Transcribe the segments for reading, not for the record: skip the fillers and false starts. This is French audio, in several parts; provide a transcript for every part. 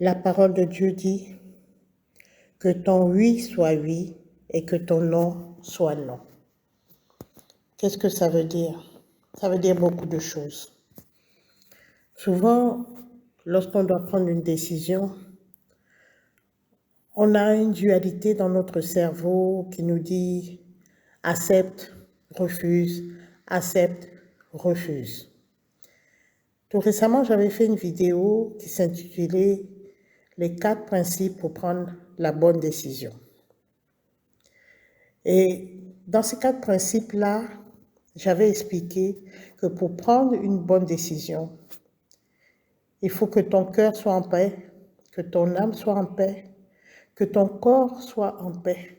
La parole de Dieu dit que ton oui soit oui et que ton non soit non. Qu'est-ce que ça veut dire? Ça veut dire beaucoup de choses. Souvent, lorsqu'on doit prendre une décision, on a une dualité dans notre cerveau qui nous dit accepte, refuse, accepte, refuse. Tout récemment, j'avais fait une vidéo qui s'intitulait Les 4 principes pour prendre la bonne décision. Et dans ces 4 principes-là, j'avais expliqué que pour prendre une bonne décision, il faut que ton cœur soit en paix, que ton âme soit en paix, que ton corps soit en paix.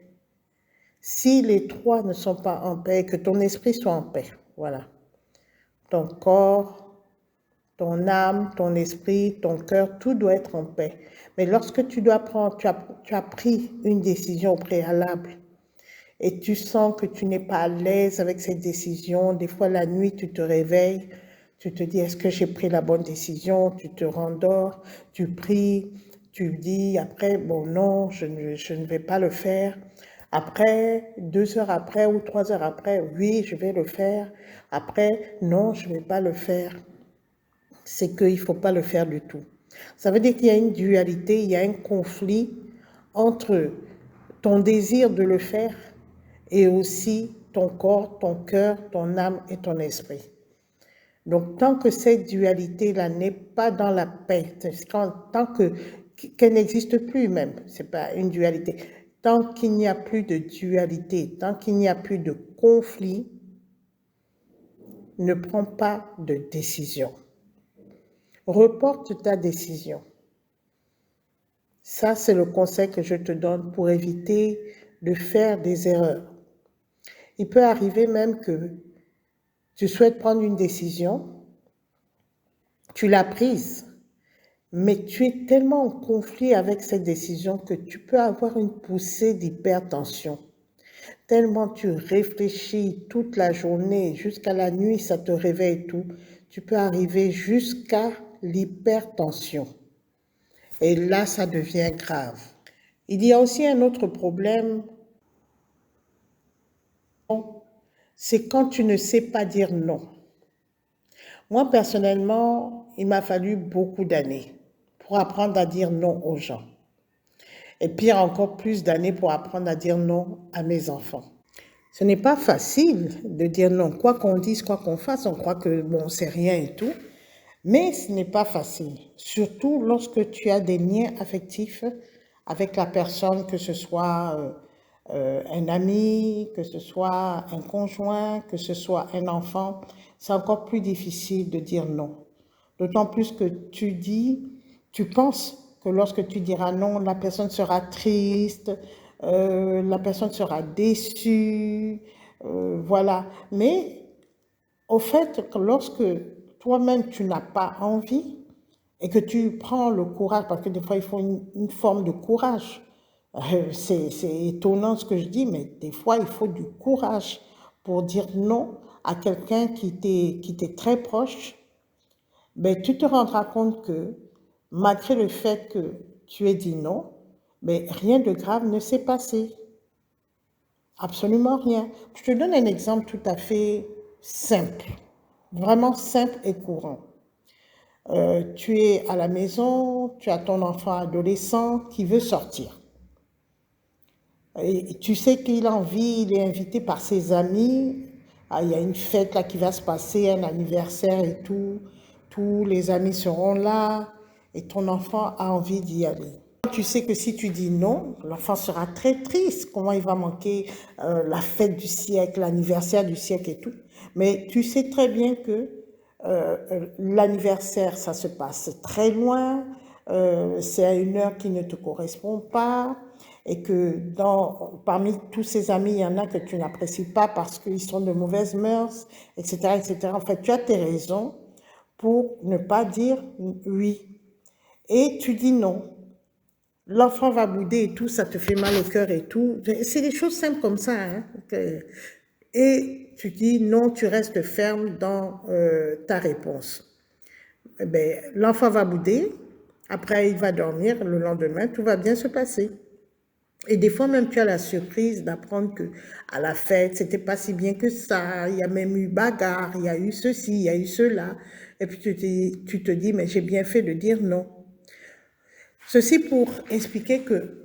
Si les 3 ne sont pas en paix, que ton esprit soit en paix, voilà. Ton corps, ton âme, ton esprit, ton cœur, tout doit être en paix. Mais lorsque tu dois prendre, tu as pris une décision au préalable et tu sens que tu n'es pas à l'aise avec cette décision, des fois la nuit tu te réveilles, tu te dis est-ce que j'ai pris la bonne décision, tu te rendors, tu pries, tu dis après bon non, je ne vais pas le faire. Après, 2 heures après ou 3 heures après, oui, je vais le faire. Après, non, je ne vais pas le faire. C'est qu'il ne faut pas le faire du tout. Ça veut dire qu'il y a une dualité, il y a un conflit entre ton désir de le faire et aussi ton corps, ton cœur, ton âme et ton esprit. Donc, tant que cette dualité-là n'est pas dans la paix, tant qu'elle n'existe plus même, ce n'est pas une dualité, tant qu'il n'y a plus de dualité, tant qu'il n'y a plus de conflit, ne prends pas de décision. Reporte ta décision. Ça, c'est le conseil que je te donne pour éviter de faire des erreurs. Il peut arriver même que tu souhaites prendre une décision, tu l'as prise, mais tu es tellement en conflit avec cette décision que tu peux avoir une poussée d'hypertension. Tellement tu réfléchis toute la journée, jusqu'à la nuit, ça te réveille et tout, tu peux arriver jusqu'à l'hypertension. Et là, ça devient grave. Il y a aussi un autre problème, c'est quand tu ne sais pas dire non. Moi, personnellement, il m'a fallu beaucoup d'années pour apprendre à dire non aux gens. Et pire encore, plus d'années pour apprendre à dire non à mes enfants. Ce n'est pas facile de dire non. Quoi qu'on dise, quoi qu'on fasse, on croit que bon, c'est rien et tout. Mais ce n'est pas facile. Surtout lorsque tu as des liens affectifs avec la personne, que ce soit un ami, que ce soit un conjoint, que ce soit un enfant, c'est encore plus difficile de dire non. D'autant plus que tu penses que lorsque tu diras non, la personne sera triste, la personne sera déçue, voilà. Mais au fait, lorsque toi-même tu n'as pas envie et que tu prends le courage, parce que des fois il faut une forme de courage, c'est étonnant ce que je dis, mais des fois, il faut du courage pour dire non à quelqu'un qui t'est très proche. Ben, tu te rendras compte que malgré le fait que tu aies dit non, mais rien de grave ne s'est passé. Absolument rien. Je te donne un exemple tout à fait simple, vraiment simple et courant. Tu es à la maison, tu as ton enfant adolescent qui veut sortir. Et tu sais qu'il a envie, il est invité par ses amis. Ah, il y a une fête là qui va se passer, un anniversaire et tout. Tous les amis seront là et ton enfant a envie d'y aller. Tu sais que si tu dis non, l'enfant sera très triste. Comment il va manquer la fête du siècle, l'anniversaire du siècle et tout. Mais tu sais très bien que l'anniversaire, ça se passe très loin. C'est à une heure qui ne te correspond pas et que parmi tous ces amis, il y en a que tu n'apprécies pas parce qu'ils sont de mauvaises mœurs, etc., etc. En fait, tu as tes raisons pour ne pas dire oui. Et tu dis non. L'enfant va bouder et tout, ça te fait mal au cœur et tout. C'est des choses simples comme ça. Hein, et tu dis non, tu restes ferme dans ta réponse. Eh ben, l'enfant va bouder Après, il va dormir, le lendemain, tout va bien se passer. Et des fois même, tu as la surprise d'apprendre que à la fête, c'était pas si bien que ça. Il y a même eu bagarre, il y a eu ceci, il y a eu cela. Et puis tu te dis, mais j'ai bien fait de dire non. Ceci pour expliquer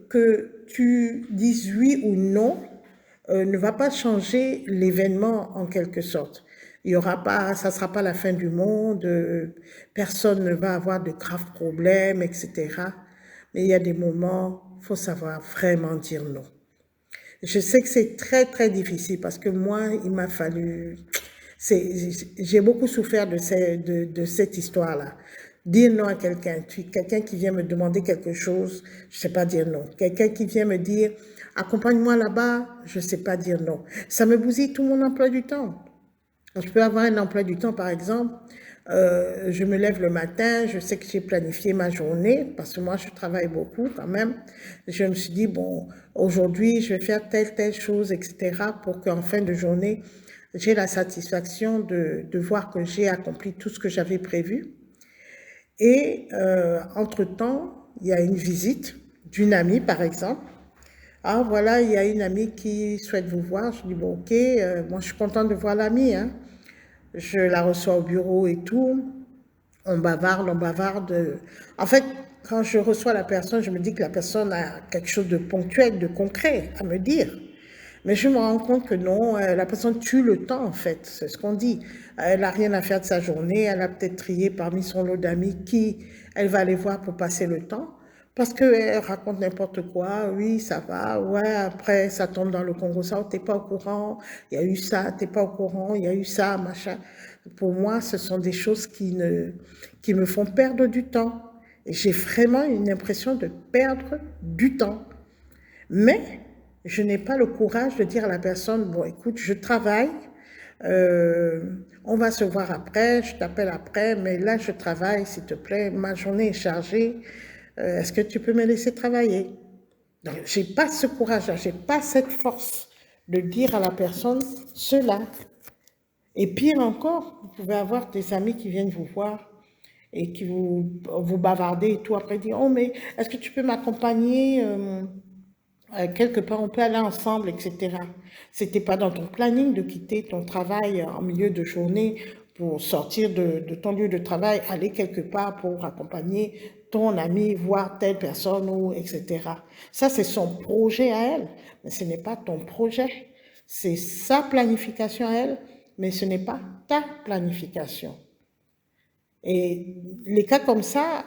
que tu dises oui ou non ne va pas changer l'événement en quelque sorte. Il y aura pas, ça ne sera pas la fin du monde, personne ne va avoir de graves problèmes, etc. Mais il y a des moments, il faut savoir vraiment dire non. Je sais que c'est très, très difficile parce que moi, il m'a fallu... J'ai beaucoup souffert de cette histoire-là. Dire non à quelqu'un, quelqu'un qui vient me demander quelque chose, je ne sais pas dire non. Quelqu'un qui vient me dire, accompagne-moi là-bas, je ne sais pas dire non. Ça me bousille tout mon emploi du temps. Je peux avoir un emploi du temps, par exemple, je me lève le matin, je sais que j'ai planifié ma journée, parce que moi, je travaille beaucoup quand même. Je me suis dit, bon, aujourd'hui, je vais faire telle chose, etc., pour qu'en fin de journée, j'ai la satisfaction de voir que j'ai accompli tout ce que j'avais prévu. Et entre-temps, il y a une visite d'une amie, par exemple. Ah, voilà, il y a une amie qui souhaite vous voir. Je dis, bon, ok, moi, je suis contente de voir l'amie, hein. Je la reçois au bureau et tout. On bavarde, on bavarde. En fait, quand je reçois la personne, je me dis que la personne a quelque chose de ponctuel, de concret à me dire. Mais je me rends compte que non, la personne tue le temps, en fait. C'est ce qu'on dit. Elle n'a rien à faire de sa journée. Elle a peut-être trié parmi son lot d'amis qui elle va aller voir pour passer le temps. Parce qu'elle raconte n'importe quoi. Oui, ça va. Ouais, après, ça tombe dans le Congo. Ça, t'es pas au courant. Il y a eu ça, t'es pas au courant. Il y a eu ça, machin. Pour moi, ce sont des choses qui me font perdre du temps. J'ai vraiment une impression de perdre du temps. Mais je n'ai pas le courage de dire à la personne, bon, écoute, je travaille, on va se voir après, je t'appelle après, mais là, je travaille, s'il te plaît, ma journée est chargée, est-ce que tu peux me laisser travailler? Donc, je n'ai pas ce courage-là, je n'ai pas cette force de dire à la personne cela. Et pire encore, vous pouvez avoir des amis qui viennent vous voir et qui vous bavardez et tout, après dire, oh, mais est-ce que tu peux m'accompagner quelque part, on peut aller ensemble, etc. C'était pas dans ton planning de quitter ton travail en milieu de journée pour sortir de ton lieu de travail, aller quelque part pour accompagner ton ami, voir telle personne, ou etc. Ça, c'est son projet à elle, mais ce n'est pas ton projet. C'est sa planification à elle, mais ce n'est pas ta planification. Et les cas comme ça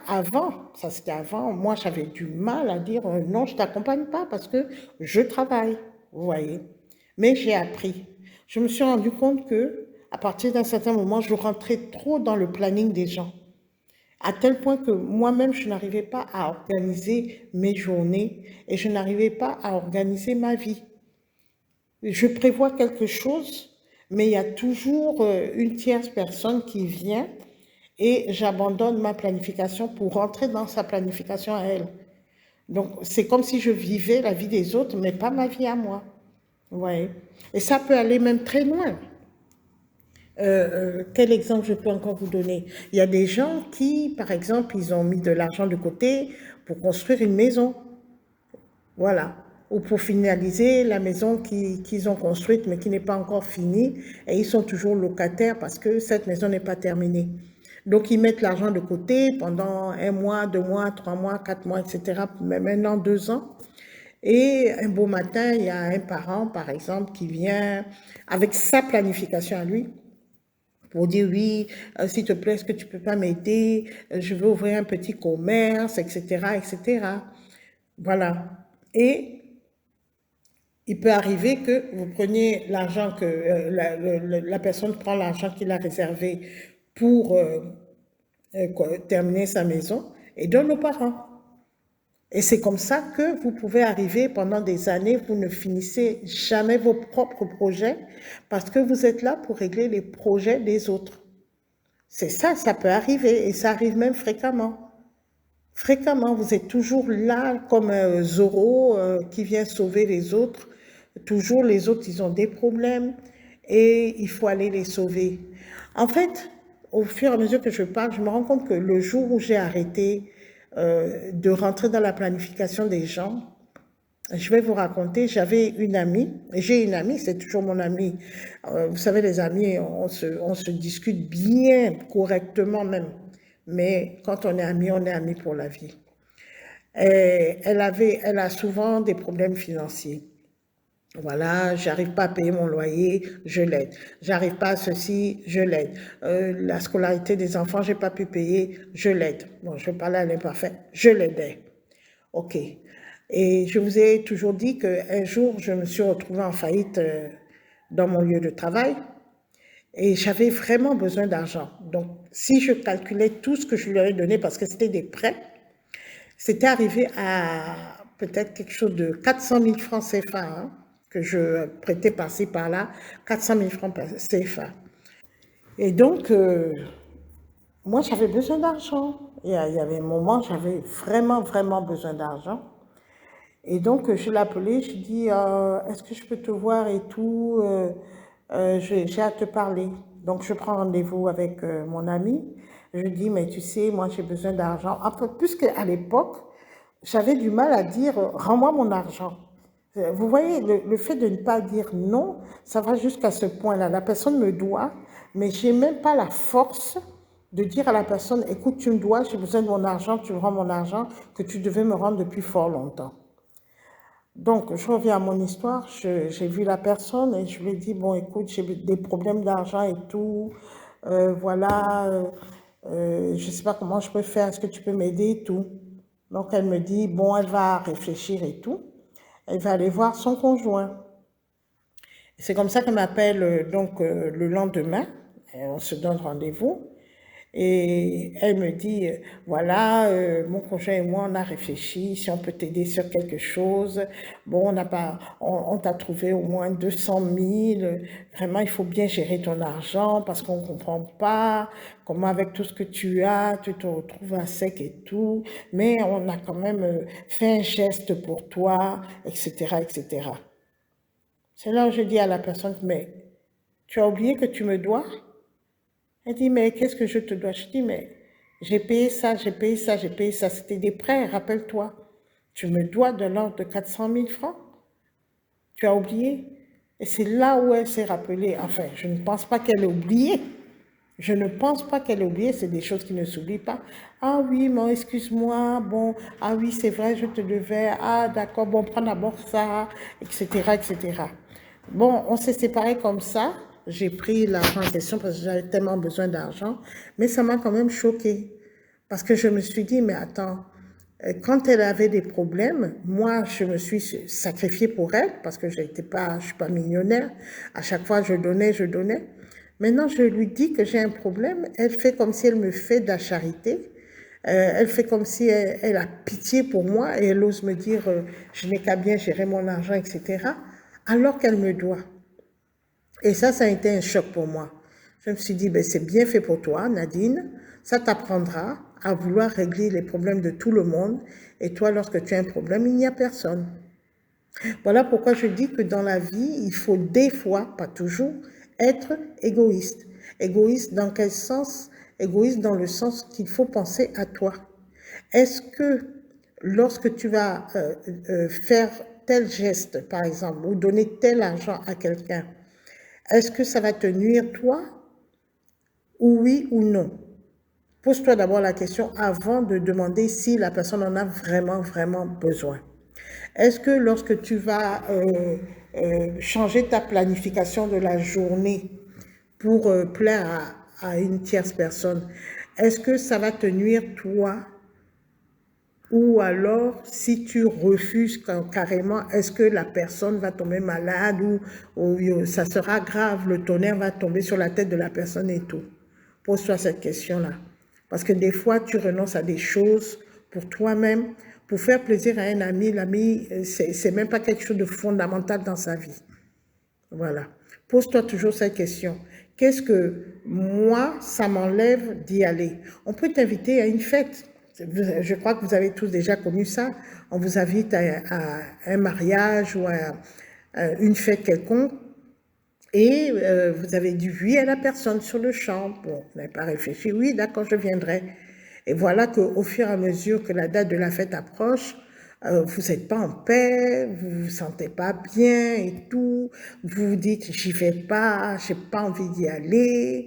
c'était avant, moi j'avais du mal à dire non, je t'accompagne pas parce que je travaille, vous voyez. Mais j'ai appris. Je me suis rendu compte que à partir d'un certain moment, je rentrais trop dans le planning des gens, à tel point que moi-même, je n'arrivais pas à organiser mes journées et je n'arrivais pas à organiser ma vie. Je prévois quelque chose, mais il y a toujours une tierce personne qui vient et j'abandonne ma planification pour rentrer dans sa planification à elle. Donc, c'est comme si je vivais la vie des autres, mais pas ma vie à moi. Ouais. Et ça peut aller même très loin. Quel exemple je peux encore vous donner? Il y a des gens qui, par exemple, ils ont mis de l'argent de côté pour construire une maison. Voilà. Ou pour finaliser la maison qu'ils ont construite, mais qui n'est pas encore finie. Et ils sont toujours locataires parce que cette maison n'est pas terminée. Donc, ils mettent l'argent de côté pendant un mois, 2 mois, 3 mois, 4 mois, etc., mais maintenant 2 ans. Et un beau matin, il y a un parent, par exemple, qui vient avec sa planification à lui pour dire oui, s'il te plaît, est-ce que tu peux pas m'aider? Je veux ouvrir un petit commerce, etc., etc. Voilà. Et il peut arriver que vous preniez l'argent que la personne prend l'argent qu'il a réservé pour terminer sa maison et donne aux parents. Et c'est comme ça que vous pouvez arriver pendant des années, vous ne finissez jamais vos propres projets parce que vous êtes là pour régler les projets des autres. C'est ça, ça peut arriver et ça arrive même fréquemment. Fréquemment, vous êtes toujours là comme un Zorro qui vient sauver les autres. Toujours les autres, ils ont des problèmes et il faut aller les sauver. En fait, au fur et à mesure que je parle, je me rends compte que le jour où j'ai arrêté de rentrer dans la planification des gens. Je vais vous raconter, j'avais une amie, j'ai une amie, c'est toujours mon amie. Vous savez, les amis, on se discute bien, correctement même. Mais quand on est amis pour la vie. Et elle a souvent des problèmes financiers. Voilà, j'arrive pas à payer mon loyer, je l'aide. J'arrive pas à ceci, je l'aide. La scolarité des enfants, j'ai pas pu payer, je l'aide. Bon, je vais parler à l'imparfait, je l'aidais. OK. Et je vous ai toujours dit qu'un jour, je me suis retrouvée en faillite dans mon lieu de travail et j'avais vraiment besoin d'argent. Donc, si je calculais tout ce que je lui avais donné, parce que c'était des prêts, c'était arrivé à peut-être quelque chose de 400 000 francs CFA, hein, que je prêtais par-ci, par-là, 400 000 francs CFA. Et donc, moi, j'avais besoin d'argent. Il y avait un moment, j'avais vraiment, vraiment besoin d'argent. Et donc, je l'ai appelé, je dis, est-ce que je peux te voir et tout, j'ai à te parler. Donc, je prends rendez-vous avec mon ami. Je dis, mais tu sais, moi, j'ai besoin d'argent. Enfin, puisque à l'époque, j'avais du mal à dire, rends-moi mon argent. Vous voyez, le fait de ne pas dire non, ça va jusqu'à ce point-là. La personne me doit, mais j'ai même pas la force de dire à la personne, écoute, tu me dois, j'ai besoin de mon argent, tu me rends mon argent que tu devais me rendre depuis fort longtemps. Donc, je reviens à mon histoire, j'ai vu la personne et je lui ai dit, bon, écoute, j'ai des problèmes d'argent et tout, voilà, je ne sais pas comment je peux faire, est-ce que tu peux m'aider et tout. Donc, elle me dit, bon, elle va réfléchir et tout, elle va aller voir son conjoint. C'est comme ça qu'elle m'appelle donc le lendemain, et on se donne rendez-vous. Et elle me dit, voilà, mon conjoint et moi, on a réfléchi, si on peut t'aider sur quelque chose. Bon, on n'a pas, on t'a trouvé au moins 200 000. Vraiment, il faut bien gérer ton argent parce qu'on ne comprend pas comment avec tout ce que tu as, tu te retrouves à sec et tout. Mais on a quand même fait un geste pour toi, etc., etc. C'est là où je dis à la personne, mais tu as oublié que tu me dois? Elle dit, mais qu'est-ce que je te dois? Je dis, mais j'ai payé ça, j'ai payé ça, j'ai payé ça. C'était des prêts, rappelle-toi. Tu me dois de l'ordre de 400 000 francs. Tu as oublié? Et c'est là où elle s'est rappelée. Enfin, je ne pense pas qu'elle ait oublié. Je ne pense pas qu'elle ait oublié. C'est des choses qui ne s'oublient pas. Ah oui, mais excuse-moi. Bon, ah oui, c'est vrai, je te devais. Ah d'accord, bon, prends d'abord ça, etc., etc. Bon, on s'est séparés comme ça. J'ai pris l'argent en question parce que j'avais tellement besoin d'argent. Mais ça m'a quand même choquée. Parce que je me suis dit, mais attends, quand elle avait des problèmes, moi, je me suis sacrifiée pour elle parce que je ne suis pas millionnaire. À chaque fois, je donnais, je donnais. Maintenant, je lui dis que j'ai un problème. Elle fait comme si elle me fait de la charité. Elle fait comme si elle a pitié pour moi et elle ose me dire je n'ai qu'à bien gérer mon argent, etc. Alors qu'elle me doit. Et ça a été un choc pour moi. Je me suis dit, ben, c'est bien fait pour toi, Nadine. Ça t'apprendra à vouloir régler les problèmes de tout le monde. Et toi, lorsque tu as un problème, il n'y a personne. Voilà pourquoi je dis que dans la vie, il faut des fois, pas toujours, être égoïste. Égoïste dans quel sens? Égoïste dans le sens qu'il faut penser à toi. Est-ce que lorsque tu vas faire tel geste, par exemple, ou donner tel argent à quelqu'un, est-ce que ça va te nuire toi? Ou oui ou non? Pose-toi d'abord la question avant de demander si la personne en a vraiment, vraiment besoin. Est-ce que lorsque tu vas changer ta planification de la journée pour plaire à une tierce personne, est-ce que ça va te nuire toi? Ou alors, si tu refuses carrément, est-ce que la personne va tomber malade ou ça sera grave, le tonnerre va tomber sur la tête de la personne et tout? Pose-toi cette question-là. Parce que des fois, tu renonces à des choses pour toi-même, pour faire plaisir à un ami. L'ami, c'est même pas quelque chose de fondamental dans sa vie. Voilà. Pose-toi toujours cette question. Qu'est-ce que moi, ça m'enlève d'y aller? On peut t'inviter à une fête. Je crois que vous avez tous déjà connu ça. On vous invite à un mariage ou à une fête quelconque. Et vous avez dit oui à la personne sur le champ. Bon, vous n'avez pas réfléchi. Oui, d'accord, je viendrai. Et voilà qu'au fur et à mesure que la date de la fête approche, vous n'êtes pas en paix, vous vous sentez pas bien et tout, vous vous dites j'y vais pas, j'ai pas envie d'y aller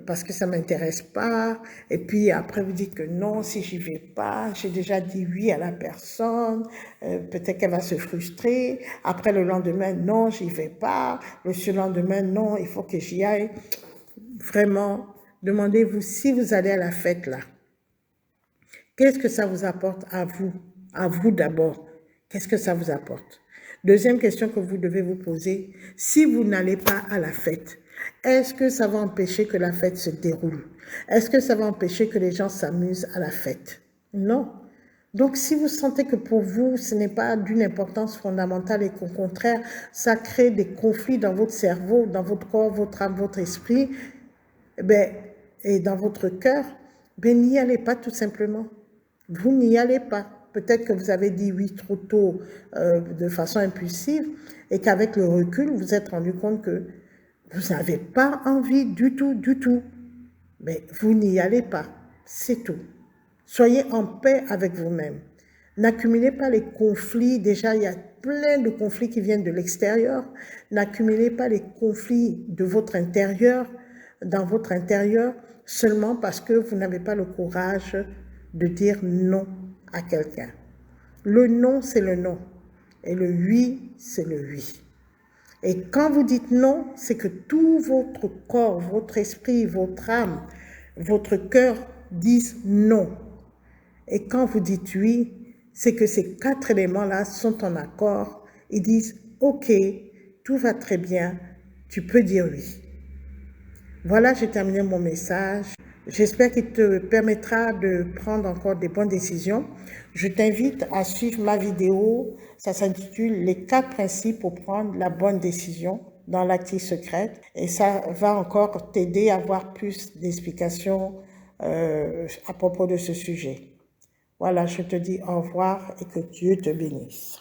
parce que ça m'intéresse pas, et puis après vous dites que non, si j'y vais pas, j'ai déjà dit oui à la personne, peut-être qu'elle va se frustrer, après le lendemain non, j'y vais pas, le surlendemain non, il faut que j'y aille. Vraiment, demandez-vous si vous allez à la fête là. Qu'est-ce que ça vous apporte à vous? À vous d'abord. Qu'est-ce que ça vous apporte? Deuxième question que vous devez vous poser, si vous n'allez pas à la fête, est-ce que ça va empêcher que la fête se déroule? Est-ce que ça va empêcher que les gens s'amusent à la fête? Non. Donc, si vous sentez que pour vous, ce n'est pas d'une importance fondamentale et qu'au contraire, ça crée des conflits dans votre cerveau, dans votre corps, votre âme, votre esprit, et dans votre cœur, n'y allez pas tout simplement. Vous n'y allez pas. Peut-être que vous avez dit oui trop tôt de façon impulsive et qu'avec le recul, vous vous êtes rendu compte que vous n'avez pas envie du tout, du tout. Mais vous n'y allez pas. C'est tout. Soyez en paix avec vous-même. N'accumulez pas les conflits. Déjà, il y a plein de conflits qui viennent de l'extérieur. N'accumulez pas les conflits de votre intérieur, dans votre intérieur, seulement parce que vous n'avez pas le courage de dire non à quelqu'un. Le non, c'est le non. Et le oui, c'est le oui. Et quand vous dites non, c'est que tout votre corps, votre esprit, votre âme, votre cœur disent non. Et quand vous dites oui, c'est que ces 4 éléments-là sont en accord. Ils disent « Ok, tout va très bien, tu peux dire oui ». Voilà, j'ai terminé mon message. J'espère qu'il te permettra de prendre encore des bonnes décisions. Je t'invite à suivre ma vidéo. Ça s'intitule « Les 4 principes pour prendre la bonne décision dans l'active secrète ». Et ça va encore t'aider à avoir plus d'explications à propos de ce sujet. Voilà, je te dis au revoir et que Dieu te bénisse.